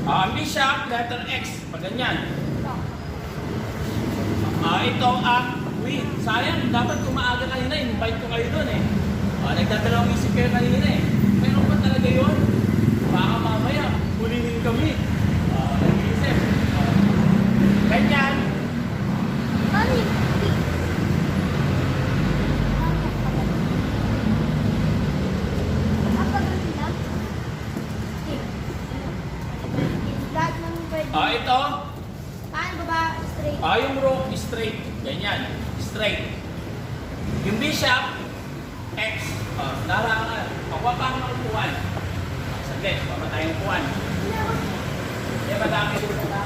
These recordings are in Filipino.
Bishop, letter X. Pag ganyan. Ito ang queen. Sayang, dapat kung maaga kanina, invite ko kayo dun eh. Nagdadalawang isip kayo kanina eh. Meron pa talaga yun? Baka mamaya, hulihin kami. Nag-iisip. Ganyan. Ito. Paano ba straight? Yung rook, straight. Ganyan. Straight. Yung bishop, X. Narangan. Pagwa pa ako ng upuan. Saglit, baba tayong upuan. Kaya madami doon na.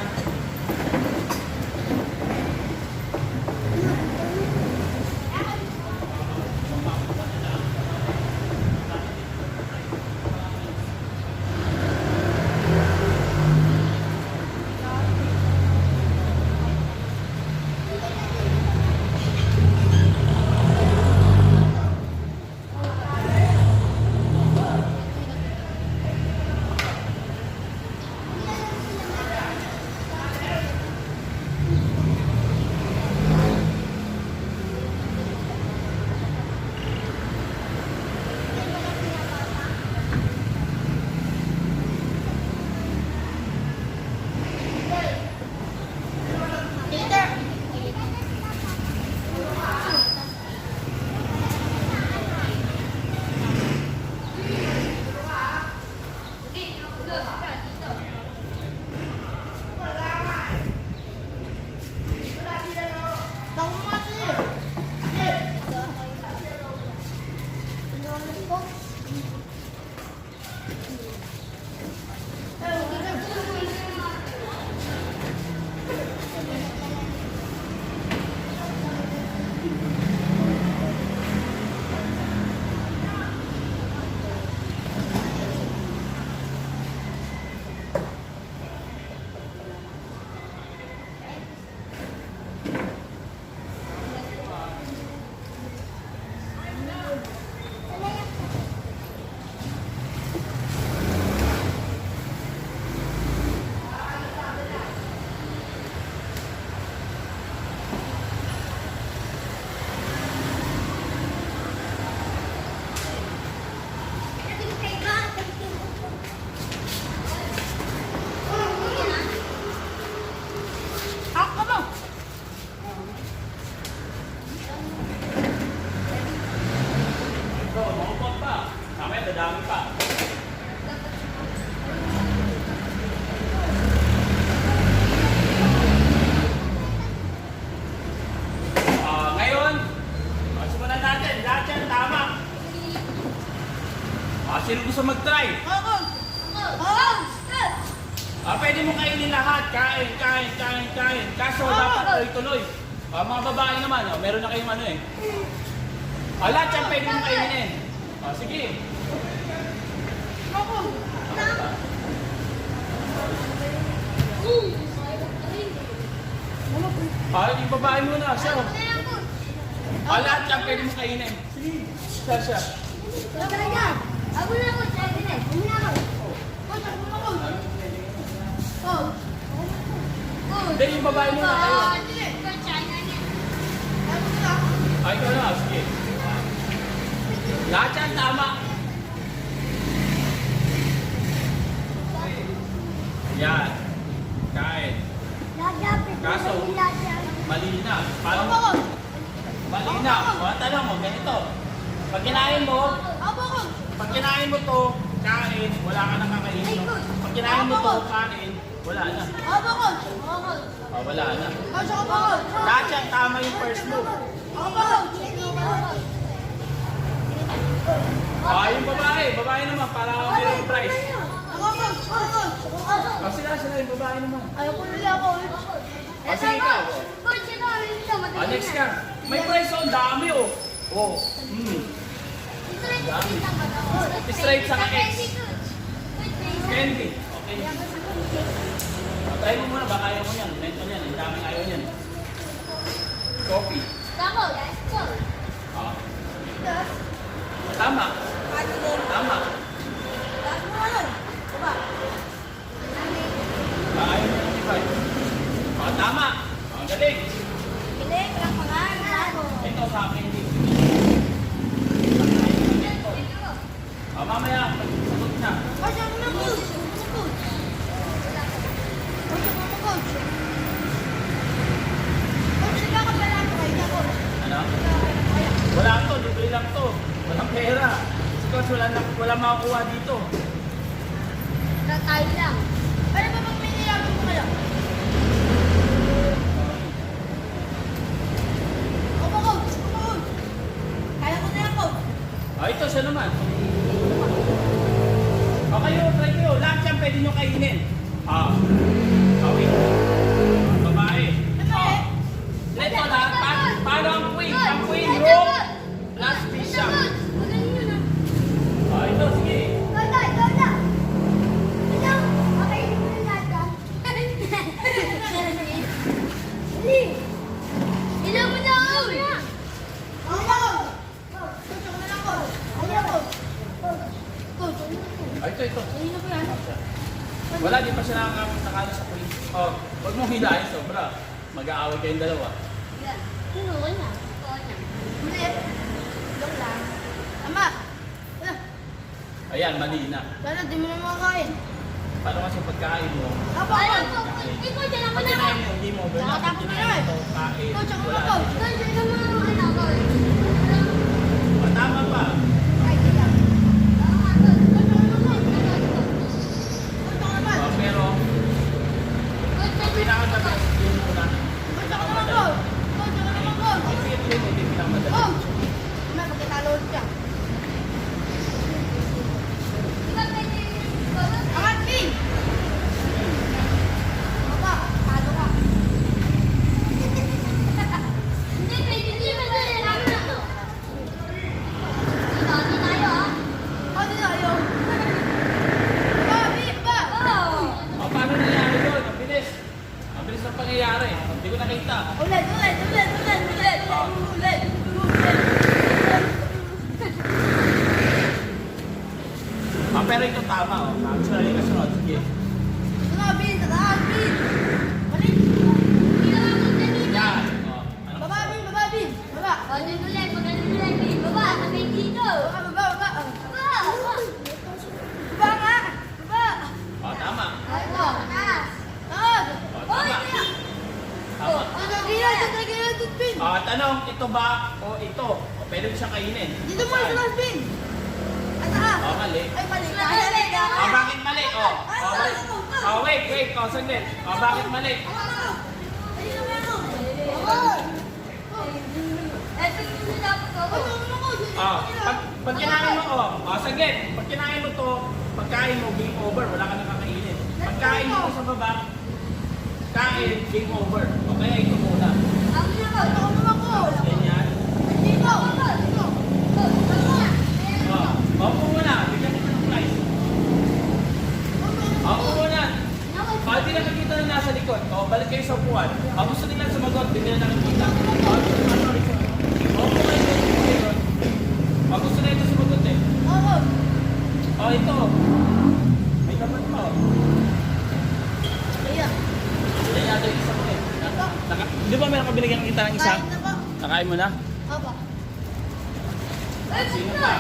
Dami pa. Ngayon, simulan natin. Lahat yan, tama. Sino gusto mag-try? Ako! Pwede mo kainin lahat. Kain. Kaso dapat tuloy-tuloy. Mga babae naman, meron na kayong ano eh. Lahat yan pwede mo kainin. Sige. Ako! Yung babae muna, siya. Lahat yan pwede mo kainin. Sige, siya. Ako na ako, sabi na. Hindi, yung babae muna kayo. Ikaw na, sige. Lahat yan tama. Yan. Kain. Kaso, mali na. Paano? Mali na. Tanong mo, ganito. Pag kinain mo to, kain, wala ka nang kakainin. Pag kinain mo to, kain, wala na. Wala na. Lahat yan tama yung first move. Yung babae naman, para mayroong prize. Sila yung babae naman. Ayoko nila ako. Sige ikaw. Next ka. May prize on, dami oh. Straight sa X. Candy. Okay. Try mo muna, baka ayaw mo yan. Mento yan, ang daming ayaw yan. Coffee. Tama. Tama. mamaya, sagot niya. Coach, ako na coach. Coach, ako na coach. Coach, nagkakapala ako kayo na coach. Ano? Wala to, libre lang to. Walang pera. Si Coach, wala makakuha dito. Tayo lang. Ano ba pag may nilagay mo kayo? Opo coach, opo coach. Kaya ko na yan coach. Ito siya naman. O kayo, try kayo. Lahat yan pwede nyo kainin. Wait. Babae. Ito lahat. Paano ang queen? Ang queen roll plus pizza. Ito, sige. Ito. Wala, di pa siya nakakalo sa queen. Huwag mong hilahin, sobra. Mag-aaway kayong dalawa. Ayan, mali na. Di mo na makakain. Paano kasi pagkain mo? Apo, ikaw dyan ako Pag na kinain mo, hindi mo. Pero pag Nakatapos na kinain yun. mo, kain. Coach, ako Wala. na coach. Tama pa. Pero, ang pinakamadali, yun muna. Kasi yun hindi pinakamadali. Paano nangyari yun? Ang bilis. Ang bilis ng pangyayari. Hindi ko nakita. Ulit. Pero ito tama. Actually, kasunod. Sige. Yan. Ano? Tama. Tama. Tanong, ito ba o ito? O pwede mo siyang kainin? Dito mo sa dustbin. Mali. Ay, mali. Bakit mali? Wait. Saglit. Bakit mali? Pag kinain mo, saglit. Pag kinain mo to, pagkain mo, game over. Wala ka nang kakainin. Pagkain mo sa baba, kain, game over. O kaya ito muna. Ganyan. Opo muna. Bigyan kita ng price. Opo muna. Hindi na nakikita na nasa likod. Balik kayo sa upuan. Gusto nila sumagot, hindi na nakikita. Opo kayo. Gusto na ito sumagot eh. Ito. May dapat pa. Yan yata yung isa mo eh. Di ba meron ka binigyan ng kita ng isa? Nakain mo na? Sino pa?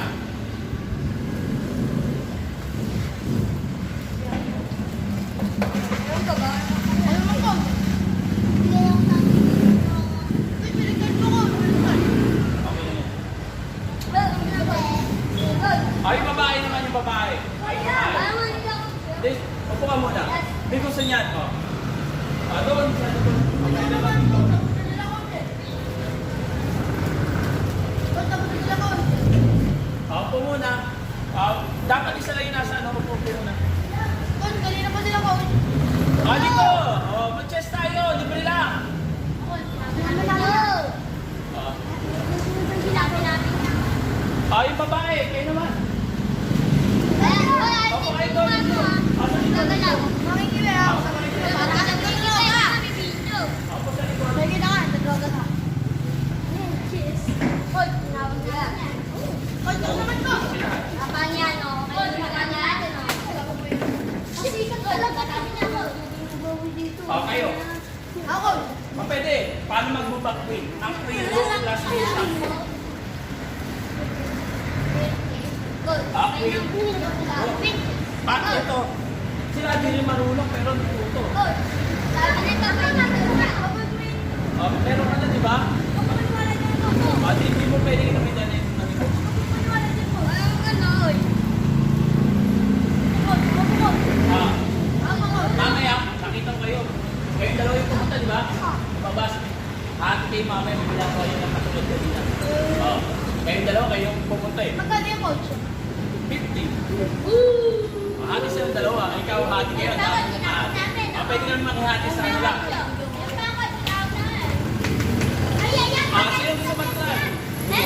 Yung babae naman yung babae. Upo ka muna. Hindi gusto niyan. Doon. Okay naman ito. Upo muna. Dapat isa lang yung nasa upo muna. Dito! Mag-chest tayo. Libre lang. Yung babae. Kayo naman. Opo kayo doon. Asa dito? Opo sa likod. Kayo. Pwede. Paano mag-move queen? Ang queen roll plus queen. Okay. Ay, nang lapit. Bakit ito? Sila din rin marunong pero natuto. Oh, sabi nito, may natutunan. Meron ka na, di ba? Kapag-wala niyo ito. Hindi mo pwede gamitan na yung nanito. Kapag-wala niyo ito. Ang gano'n. Bukod. Ah, Bukod. mamaya, nakita ko kayo. Kayong dalawa yung pumunta, di ba? Babas. Ate kay mama yung ginagawa yun ng katulad ko dito. Kayong dalawa, kayong pumunta eh. Magkano yung coach? 50. Hati silang dalawa. Ikaw, hati kayo. Pwede ka naman makihati sa kanila.